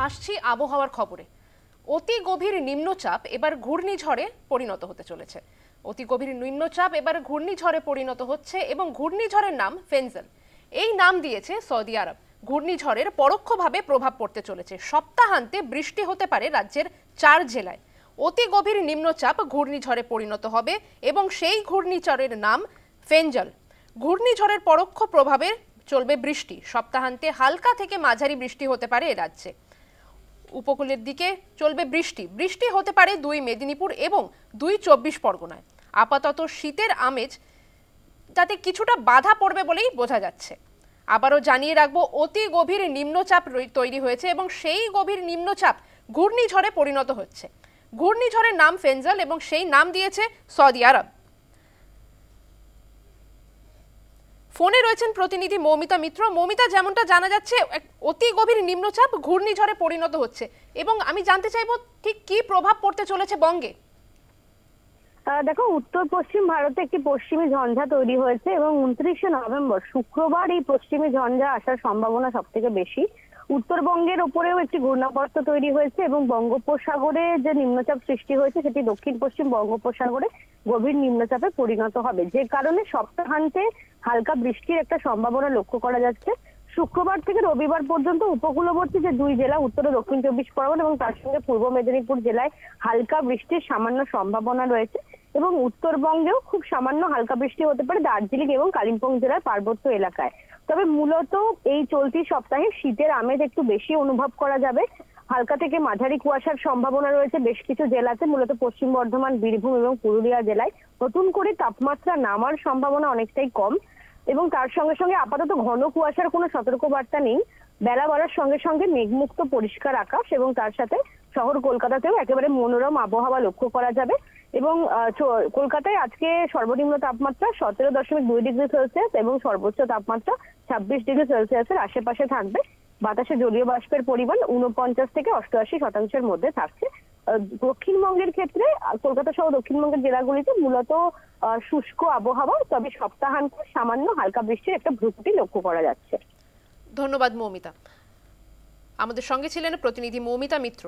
আসছি আবহাওয়ার খবরে। অতি গভীর নিম্নচাপ এবার ঘূর্ণিঝড়ে পরিণত হতে চলেছে। অতি গভীর নিম্নচাপ এবার ঘূর্ণিঝড়ে পরিণত হচ্ছে এবং ঘূর্ণিঝড়ের নাম ফেঞ্জেল। এই নাম দিয়েছে সৌদি আরব। ঘূর্ণিঝড়ের পরোক্ষভাবে প্রভাব পড়তে চলেছে। সপ্তাহান্তে বৃষ্টি হতে পারে রাজ্যের 4 জেলায়। অতি গভীর নিম্নচাপ ঘূর্ণিঝড়ে পরিণত হবে এবং সেই ঘূর্ণিঝড়ের নাম ফেঞ্জল। ঘূর্ণিঝড়ের পরোক্ষ প্রভাবে চলবে বৃষ্টি। সপ্তাহান্তে হালকা থেকে মাঝারি বৃষ্টি হতে পারে এ রাজ্যে। উপকূলের দিকে চলবে বৃষ্টি। বৃষ্টি হতে পারে 2 মেদিনীপুর এবং 2 24 পরগনায়। আপাতত শীতের আমেজ তাতে কিছুটা বাধা পড়বে বলেই বোঝা যাচ্ছে। আবারও জানিয়ে রাখবো, অতি গভীর নিম্নচাপ তৈরি হয়েছে এবং সেই গভীর নিম্নচাপ ঘূর্ণিঝড়ে পরিণত হচ্ছে। ঘূর্ণিঝড়ের নাম ফেঞ্জল এবং সেই নাম দিয়েছে সৌদি আরব। ফোনে রয়েছেন প্রতিনিধি মৌমিতা মিত্র। মৌমিতা, যেমনটা জানা যাচ্ছে অতি গভীর নিম্নচাপ ঘূর্ণিঝড়ে পরিণত হচ্ছে এবং আমি জানতে চাইবো ঠিক কি প্রভাব পড়তে চলেছে বঙ্গে। দেখো, উত্তর পশ্চিম ভারতে একটি পশ্চিমী ঝঞ্ঝা তৈরি হয়েছে এবং 29শে নভেম্বর শুক্রবার এই পশ্চিমী ঝঞ্ঝা আসার সম্ভাবনা সব থেকে বেশি। উত্তরবঙ্গের উপরেও একটি ঘূর্ণাবর্ত তৈরি হয়েছে এবং বঙ্গোপসাগরে যে নিম্নচাপ সৃষ্টি হয়েছে সেটি দক্ষিণ পশ্চিম বঙ্গোপসাগরে গভীর নিম্নচাপে পরিণত হবে, যে কারণে সপ্তাহান্তে হালকা বৃষ্টির একটা সম্ভাবনা লক্ষ্য করা যাচ্ছে। শুক্রবার থেকে রবিবার পর্যন্ত উপকূলবর্তী যে 2 জেলা উত্তর ও দক্ষিণ 24 পরগনা এবং তার সঙ্গে পূর্ব মেদিনীপুর জেলায় হালকা বৃষ্টির সামান্য সম্ভাবনা রয়েছে এবং উত্তরবঙ্গেও খুব সামান্য হালকা বৃষ্টি হতে পারে দার্জিলিং এবং কালিম্পং জেলার পার্বত্য এলাকায়। তবে মূলত এই চলতি সপ্তাহে শীতের আমেজ একটু বেশি অনুভব করা যাবে। হালকা থেকে মাঝারি কুয়াশার সম্ভাবনা রয়েছে বেশ কিছু জেলাতে, মূলত পশ্চিম বর্ধমান, বীরভূম এবং পুরুলিয়া জেলায়। নতুন করে তাপমাত্রা নামার সম্ভাবনা অনেকটাই কম এবং তার সঙ্গে সঙ্গে আপাতত ঘন কুয়াশার কোনো সতর্কবার্তা নেই। বেলা বাড়ার সঙ্গে সঙ্গে মেঘমুক্ত পরিষ্কার আকাশ এবং তার সাথে শহর কলকাতাতেও একেবারে মনোরম আবহাওয়া লক্ষ্য করা যাবে। এবং কলকাতায় আজকে সর্বনিম্ন তাপমাত্রা 17.2 ডিগ্রি সেলসিয়াস এবং সর্বোচ্চ তাপমাত্রা 26 ডিগ্রি সেলসিয়াসের আশেপাশে থাকবে। বাতাসে জলীয় বাষ্পের পরিমাণ 49 থেকে 88% মধ্যে থাকছে। দক্ষিণবঙ্গের ক্ষেত্রে কলকাতা সহ দক্ষিণবঙ্গের জেলাগুলিতে মূলত শুষ্ক আবহাওয়া, তবে সপ্তাহান্তে সামান্য হালকা বৃষ্টির একটা ভ্রুকুটি লক্ষ্য করা যাচ্ছে। ধন্যবাদ মৌমিতা। আমাদের সঙ্গে ছিলেন প্রতিনিধি মৌমিতা মিত্র।